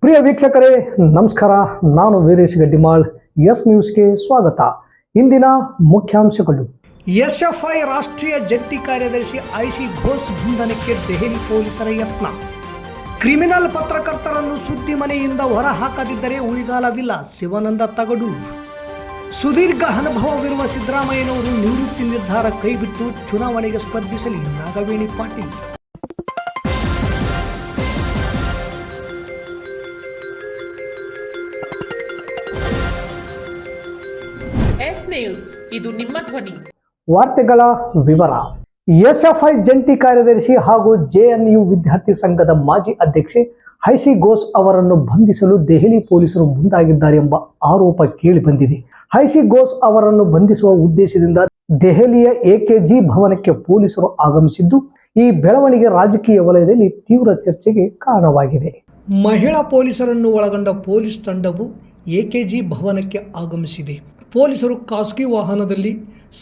ಪ್ರಿಯ ವೀಕ್ಷಕರೇ ನಮಸ್ಕಾರ. ನಾನು ವೀರೇಶ್ ಗಡ್ಡಿಮಾಳ್. ಎಸ್ ನ್ಯೂಸ್ಗೆ ಸ್ವಾಗತ. ಇಂದಿನ ಮುಖ್ಯಾಂಶಗಳು. ಎಸ್ಎಫ್ಐ ರಾಷ್ಟ್ರೀಯ ಜಂಟಿ ಕಾರ್ಯದರ್ಶಿ ಐಸಿ ಘೋಷ್ ಬಂಧನಕ್ಕೆ ದೆಹಲಿ ಪೊಲೀಸರ ಯತ್ನ. ಕ್ರಿಮಿನಲ್ ಪತ್ರಕರ್ತರನ್ನು ಸುದ್ದಿ ಮನೆಯಿಂದ ಹೊರ ಹಾಕದಿದ್ದರೆ ಉಳಿಗಾಲವಿಲ್ಲ, ಶಿವಾನಂದ ತಗಡೂರು. ಸುದೀರ್ಘ ಅನುಭವವಿರುವ ಸಿದ್ದರಾಮಯ್ಯನವರು ನಿವೃತ್ತಿ ನಿರ್ಧಾರ ಕೈಬಿಟ್ಟು ಚುನಾವಣೆಗೆ ಸ್ಪರ್ಧಿಸಲಿ, ನಾಗವೇಣಿ ಪಾಟೀಲ್. ಎಸ್ ನ್ಯೂಸ್, ಇದು ನಿಮ್ಮ ಧ್ವನಿ. ವಾರ್ತೆಗಳ ವಿವರ. ಎಸ್ಎಫ್ಐ ಜಂಟಿ ಕಾರ್ಯದರ್ಶಿ ಹಾಗೂ ಜೆಎನ್ಯು ವಿದ್ಯಾರ್ಥಿ ಸಂಘದ ಮಾಜಿ ಅಧ್ಯಕ್ಷೆ ಐಸಿ ಘೋಷ್ ಅವರನ್ನು ಬಂಧಿಸಲು ದೆಹಲಿ ಪೊಲೀಸರು ಮುಂದಾಗಿದ್ದಾರೆ ಎಂಬ ಆರೋಪ ಕೇಳಿ ಬಂದಿದೆ. ಐಸಿ ಘೋಷ್ ಅವರನ್ನು ಬಂಧಿಸುವ ಉದ್ದೇಶದಿಂದ ದೆಹಲಿಯ ಎಕೆಜಿ ಭವನಕ್ಕೆ ಪೊಲೀಸರು ಆಗಮಿಸಿದ್ದು, ಈ ಬೆಳವಣಿಗೆ ರಾಜಕೀಯ ವಲಯದಲ್ಲಿ ತೀವ್ರ ಚರ್ಚೆಗೆ ಕಾರಣವಾಗಿದೆ. ಮಹಿಳಾ ಪೊಲೀಸರನ್ನು ಒಳಗೊಂಡ ಪೊಲೀಸ್ ತಂಡವು ಎಕೆಜಿ ಭವನಕ್ಕೆ ಆಗಮಿಸಿದೆ. ಪೊಲೀಸರು ಖಾಸಗಿ ವಾಹನದಲ್ಲಿ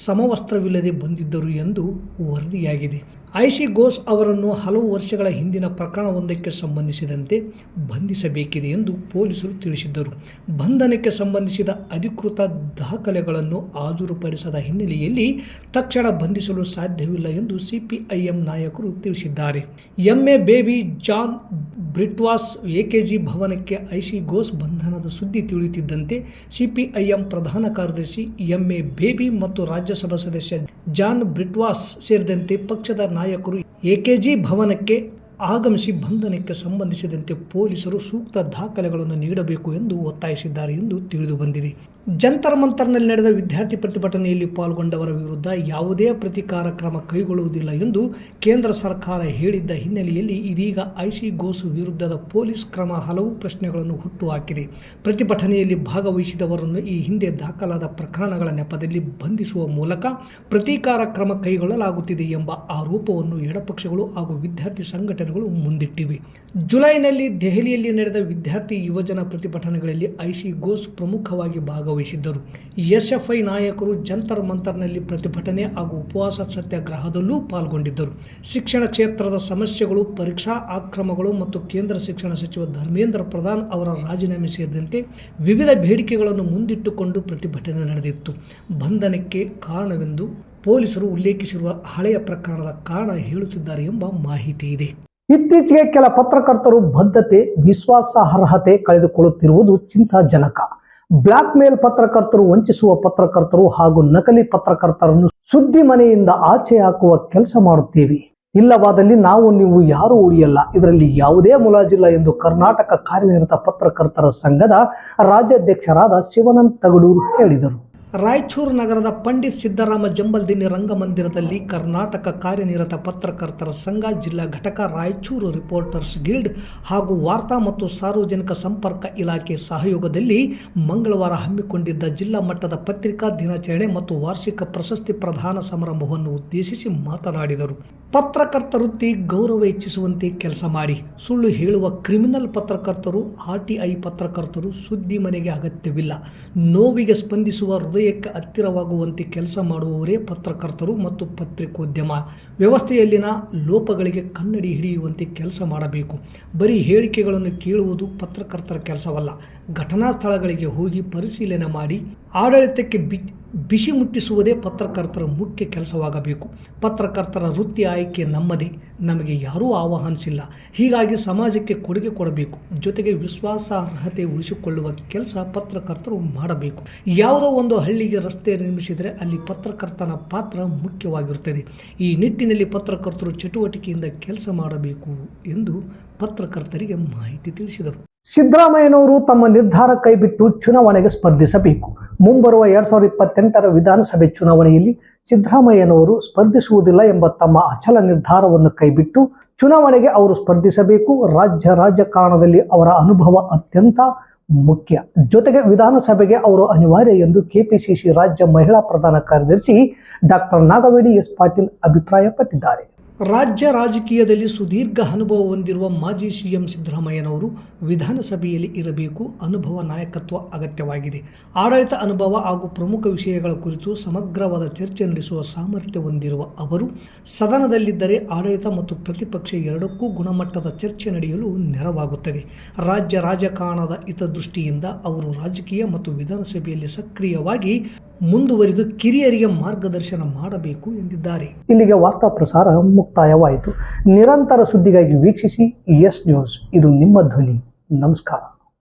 ಸಮವಸ್ತ್ರವಿಲ್ಲದೆ ಬಂದಿದ್ದರು ಎಂದು ವರದಿಯಾಗಿದೆ. ಐಸಿ ಘೋಷ್ ಅವರನ್ನು ಹಲವು ವರ್ಷಗಳ ಹಿಂದಿನ ಪ್ರಕರಣವೊಂದಕ್ಕೆ ಸಂಬಂಧಿಸಿದಂತೆ ಬಂಧಿಸಬೇಕಿದೆ ಎಂದು ಪೊಲೀಸರು ತಿಳಿಸಿದ್ದರು. ಬಂಧನಕ್ಕೆ ಸಂಬಂಧಿಸಿದ ಅಧಿಕೃತ ದಾಖಲೆಗಳನ್ನು ಹಾಜರುಪಡಿಸದ ಹಿನ್ನೆಲೆಯಲ್ಲಿ ತಕ್ಷಣ ಬಂಧಿಸಲು ಸಾಧ್ಯವಿಲ್ಲ ಎಂದು ಸಿಪಿಐಎಂ ನಾಯಕರು ತಿಳಿಸಿದ್ದಾರೆ. ಎಂಎ ಬೇಬಿ ಜಾನ್ ಬ್ರಿಟ್ವಾಸ್ ಎಕೆಜಿ ಭವನಕ್ಕೆ ಐಸಿ ಘೋಷ್ ಬಂಧನದ ಸುದ್ದಿ ತಿಳಿಯುತ್ತಿದ್ದಂತೆ ಸಿಪಿಐಎಂ ಪ್ರಧಾನ ಕಾರ್ಯದರ್ಶಿ ಎಂಎ ಬೇಬಿ ಮತ್ತು ರಾಜ್ಯಸಭಾ ಸದಸ್ಯ ಜಾನ್ ಬ್ರಿಟ್ವಾಸ್ ಸೇರಿದಂತೆ ಪಕ್ಷದ ನಾಯಕರು ಎಕೆಜಿ ಭವನಕ್ಕೆ ಆಗಮಿಸಿ ಬಂಧನಕ್ಕೆ ಸಂಬಂಧಿಸಿದಂತೆ ಪೊಲೀಸರು ಸೂಕ್ತ ದಾಖಲೆಗಳನ್ನು ನೀಡಬೇಕು ಎಂದು ಒತ್ತಾಯಿಸಿದ್ದಾರೆ ಎಂದು ತಿಳಿದು ಬಂದಿದೆ. ಜಂತರ್ ಮಂತರ್ನಲ್ಲಿ ನಡೆದ ವಿದ್ಯಾರ್ಥಿ ಪ್ರತಿಭಟನೆಯಲ್ಲಿ ಪಾಲ್ಗೊಂಡವರ ವಿರುದ್ಧ ಯಾವುದೇ ಪ್ರತೀಕಾರ ಕ್ರಮ ಕೈಗೊಳ್ಳುವುದಿಲ್ಲ ಎಂದು ಕೇಂದ್ರ ಸರ್ಕಾರ ಹೇಳಿದ್ದ ಹಿನ್ನೆಲೆಯಲ್ಲಿ ಇದೀಗ ಐಸಿ ಘೋಷ್ ವಿರುದ್ಧದ ಪೊಲೀಸ್ ಕ್ರಮ ಹಲವು ಪ್ರಶ್ನೆಗಳನ್ನು ಹುಟ್ಟುಹಾಕಿದೆ. ಪ್ರತಿಭಟನೆಯಲ್ಲಿ ಭಾಗವಹಿಸಿದವರನ್ನು ಈ ಹಿಂದೆ ದಾಖಲಾದ ಪ್ರಕರಣಗಳ ನೆಪದಲ್ಲಿ ಬಂಧಿಸುವ ಮೂಲಕ ಪ್ರತೀಕಾರ ಕ್ರಮ ಕೈಗೊಳ್ಳಲಾಗುತ್ತಿದೆ ಎಂಬ ಆರೋಪವನ್ನು ಎಡಪಕ್ಷಗಳು ಹಾಗೂ ವಿದ್ಯಾರ್ಥಿ ಸಂಘಟನೆಗಳು ಮುಂದಿಟ್ಟಿವೆ. ಜುಲೈನಲ್ಲಿ ದೆಹಲಿಯಲ್ಲಿ ನಡೆದ ವಿದ್ಯಾರ್ಥಿ ಯುವಜನ ಪ್ರತಿಭಟನೆಗಳಲ್ಲಿ ಐಸಿ ಘೋಷ್ ಪ್ರಮುಖವಾಗಿ ಭಾಗವಹಿಸಿದ್ದರು. ಎಸ್ಎಫ್ಐ ನಾಯಕರು ಜಂತರ್ ಮಂತರ್ನಲ್ಲಿ ಪ್ರತಿಭಟನೆ ಹಾಗೂ ಉಪವಾಸ ಸತ್ಯಾಗ್ರಹದಲ್ಲೂ ಪಾಲ್ಗೊಂಡಿದ್ದರು. ಶಿಕ್ಷಣ ಕ್ಷೇತ್ರದ ಸಮಸ್ಯೆಗಳು, ಪರೀಕ್ಷಾ ಅಕ್ರಮಗಳು ಮತ್ತು ಕೇಂದ್ರ ಶಿಕ್ಷಣ ಸಚಿವ ಧರ್ಮೇಂದ್ರ ಪ್ರಧಾನ್ ಅವರ ರಾಜೀನಾಮೆ ಸೇರಿದಂತೆ ವಿವಿಧ ಬೇಡಿಕೆಗಳನ್ನು ಮುಂದಿಟ್ಟುಕೊಂಡು ಪ್ರತಿಭಟನೆ ನಡೆದಿತ್ತು. ಬಂಧನಕ್ಕೆ ಕಾರಣವೆಂದು ಪೊಲೀಸರು ಉಲ್ಲೇಖಿಸಿರುವ ಹಳೆಯ ಪ್ರಕರಣದ ಕಾರಣ ಹೇಳುತ್ತಿದ್ದಾರೆ ಎಂಬ ಮಾಹಿತಿ ಇದೆ. ಇತ್ತೀಚೆಗೆ ಕೆಲ ಪತ್ರಕರ್ತರು ಬದ್ಧತೆ, ವಿಶ್ವಾಸಾರ್ಹತೆ ಕಳೆದುಕೊಳ್ಳುತ್ತಿರುವುದು ಚಿಂತಾಜನಕ. ಬ್ಲಾಕ್ ಮೇಲ್ ಪತ್ರಕರ್ತರು, ವಂಚಿಸುವ ಪತ್ರಕರ್ತರು ಹಾಗೂ ನಕಲಿ ಪತ್ರಕರ್ತರನ್ನು ಸುದ್ದಿ ಮನೆಯಿಂದ ಆಚೆ ಹಾಕುವ ಕೆಲಸ ಮಾಡುತ್ತೇವೆ. ಇಲ್ಲವಾದಲ್ಲಿ ನಾವು ನೀವು ಯಾರೂ ಉಳಿಯಲ್ಲ, ಇದರಲ್ಲಿ ಯಾವುದೇ ಮುಲಾಜಿಲ್ಲ ಎಂದು ಕರ್ನಾಟಕ ಕಾರ್ಯನಿರತ ಪತ್ರಕರ್ತರ ಸಂಘದ ರಾಜ್ಯಾಧ್ಯಕ್ಷರಾದ ಶಿವಾನಂದ ತಗಡೂರು ಹೇಳಿದರು. ರಾಯಚೂರು ನಗರದ ಪಂಡಿತ್ ಸಿದ್ದರಾಮ ಜಂಬಲ್ದಿನ್ನಿ ರಂಗಮಂದಿರದಲ್ಲಿ ಕರ್ನಾಟಕ ಕಾರ್ಯನಿರತ ಪತ್ರಕರ್ತರ ಸಂಘ ಜಿಲ್ಲಾ ಘಟಕ, ರಾಯಚೂರು ರಿಪೋರ್ಟರ್ಸ್ ಗಿಲ್ಡ್ ಹಾಗೂ ವಾರ್ತಾ ಮತ್ತು ಸಾರ್ವಜನಿಕ ಸಂಪರ್ಕ ಇಲಾಖೆ ಸಹಯೋಗದಲ್ಲಿ ಮಂಗಳವಾರ ಹಮ್ಮಿಕೊಂಡಿದ್ದ ಜಿಲ್ಲಾ ಮಟ್ಟದ ಪತ್ರಿಕಾ ದಿನಾಚರಣೆ ಮತ್ತು ವಾರ್ಷಿಕ ಪ್ರಶಸ್ತಿ ಪ್ರದಾನ ಸಮಾರಂಭವನ್ನು ಉದ್ದೇಶಿಸಿ ಮಾತನಾಡಿದರು. ಪತ್ರಕರ್ತ ವೃತ್ತಿ ಗೌರವ ಹೆಚ್ಚಿಸುವಂತೆ ಕೆಲಸ ಮಾಡಿ, ಸುಳ್ಳು ಹೇಳುವ ಕ್ರಿಮಿನಲ್ ಪತ್ರಕರ್ತರು, ಆರ್ಟಿಐ ಪತ್ರಕರ್ತರು ಸುದ್ದಿ ಮನೆಗೆ ಅಗತ್ಯವಿಲ್ಲ. ನೋವಿಗೆ ಸ್ಪಂದಿಸುವ, ಹೃದಯಕ್ಕೆ ಹತ್ತಿರವಾಗುವಂತೆ ಕೆಲಸ ಮಾಡುವವರೇ ಪತ್ರಕರ್ತರು ಮತ್ತು ಪತ್ರಿಕೋದ್ಯಮ ವ್ಯವಸ್ಥೆಯಲ್ಲಿನ ಲೋಪಗಳಿಗೆ ಕನ್ನಡಿ ಹಿಡಿಯುವಂತೆ ಕೆಲಸ ಮಾಡಬೇಕು. ಬರೀ ಹೇಳಿಕೆಗಳನ್ನು ಕೇಳುವುದು ಪತ್ರಕರ್ತರ ಕೆಲಸವಲ್ಲ. ಘಟನಾ ಸ್ಥಳಗಳಿಗೆ ಹೋಗಿ ಪರಿಶೀಲನೆ ಮಾಡಿ ಆಡಳಿತಕ್ಕೆ ಬಿಸಿ ಮುಟ್ಟಿಸುವುದೇ ಪತ್ರಕರ್ತರ ಮುಖ್ಯ ಕೆಲಸವಾಗಬೇಕು. ಪತ್ರಕರ್ತರ ವೃತ್ತಿ ಆಯ್ಕೆ ನಮ್ಮದೇ, ನಮಗೆ ಯಾರೂ ಆಹ್ವಾನಿಸಿಲ್ಲ. ಹೀಗಾಗಿ ಸಮಾಜಕ್ಕೆ ಕೊಡುಗೆ ಕೊಡಬೇಕು. ಜೊತೆಗೆ ವಿಶ್ವಾಸಾರ್ಹತೆ ಉಳಿಸಿಕೊಳ್ಳುವ ಕೆಲಸ ಪತ್ರಕರ್ತರು ಮಾಡಬೇಕು. ಯಾವುದೋ ಒಂದು ಹಳ್ಳಿಗೆ ರಸ್ತೆ ನಿರ್ಮಿಸಿದರೆ ಅಲ್ಲಿ ಪತ್ರಕರ್ತನ ಪಾತ್ರ ಮುಖ್ಯವಾಗಿರುತ್ತದೆ. ಈ ನಿಟ್ಟಿನಲ್ಲಿ ಪತ್ರಕರ್ತರು ಚಟುವಟಿಕೆಯಿಂದ ಕೆಲಸ ಮಾಡಬೇಕು ಎಂದು ಪತ್ರಕರ್ತರಿಗೆ ಮಾಹಿತಿ ತಿಳಿಸಿದರು. ಸಿದ್ದರಾಮಯ್ಯನವರು ತಮ್ಮ ನಿರ್ಧಾರ ಕೈಬಿಟ್ಟು ಚುನಾವಣೆಗೆ ಸ್ಪರ್ಧಿಸಬೇಕು. ಮುಂಬರುವ 2028ರ ವಿಧಾನಸಭೆ ಚುನಾವಣೆಯಲ್ಲಿ ಸಿದ್ದರಾಮಯ್ಯನವರು ಸ್ಪರ್ಧಿಸುವುದಿಲ್ಲ ಎಂಬ ತಮ್ಮ ಅಚಲ ನಿರ್ಧಾರವನ್ನು ಕೈಬಿಟ್ಟು ಚುನಾವಣೆಗೆ ಅವರು ಸ್ಪರ್ಧಿಸಬೇಕು. ರಾಜಕಾರಣದಲ್ಲಿ ಅವರ ಅನುಭವ ಅತ್ಯಂತ ಮುಖ್ಯ. ಜೊತೆಗೆ ವಿಧಾನಸಭೆಗೆ ಅವರು ಅನಿವಾರ್ಯ ಎಂದು ಕೆಪಿಸಿಸಿ ರಾಜ್ಯ ಮಹಿಳಾ ಪ್ರಧಾನ ಕಾರ್ಯದರ್ಶಿ ಡಾಕ್ಟರ್ ನಾಗವೇಣಿ ಎಸ್ ಪಾಟೀಲ್ ಅಭಿಪ್ರಾಯಪಟ್ಟಿದ್ದಾರೆ. ರಾಜ್ಯ ರಾಜಕೀಯದಲ್ಲಿ ಸುದೀರ್ಘ ಅನುಭವ ಹೊಂದಿರುವ ಮಾಜಿ ಸಿಎಂ ಸಿದ್ದರಾಮಯ್ಯನವರು ವಿಧಾನಸಭೆಯಲ್ಲಿ ಇರಬೇಕು. ಅನುಭವ ನಾಯಕತ್ವ ಅಗತ್ಯವಾಗಿದೆ. ಆಡಳಿತ ಅನುಭವ ಹಾಗೂ ಪ್ರಮುಖ ವಿಷಯಗಳ ಕುರಿತು ಸಮಗ್ರವಾದ ಚರ್ಚೆ ನಡೆಸುವ ಸಾಮರ್ಥ್ಯ ಹೊಂದಿರುವ ಅವರು ಸದನದಲ್ಲಿದ್ದರೆ ಆಡಳಿತ ಮತ್ತು ಪ್ರತಿಪಕ್ಷ ಎರಡಕ್ಕೂ ಗುಣಮಟ್ಟದ ಚರ್ಚೆ ನಡೆಯಲು ನೆರವಾಗುತ್ತದೆ. ರಾಜ್ಯ ರಾಜಕಾರಣದ ಹಿತದೃಷ್ಟಿಯಿಂದ ಅವರು ರಾಜಕೀಯ ಮತ್ತು ವಿಧಾನಸಭೆಯಲ್ಲಿ ಸಕ್ರಿಯವಾಗಿ ಮುಂದುವರಿದು ಕಿರಿಯರಿಗೆ ಮಾರ್ಗದರ್ಶನ ಮಾಡಬೇಕು ಎಂದಿದ್ದಾರೆ. ಇಲ್ಲಿಗೆ ವಾರ್ತಾ ಪ್ರಸಾರ ಮುಕ್ತಾಯವಾಯಿತು. ನಿರಂತರ ಸುದ್ದಿಗಾಗಿ ವೀಕ್ಷಿಸಿ ಎಸ್ ನ್ಯೂಸ್. ಇದು ನಿಮ್ಮ ಧ್ವನಿ. ನಮಸ್ಕಾರ.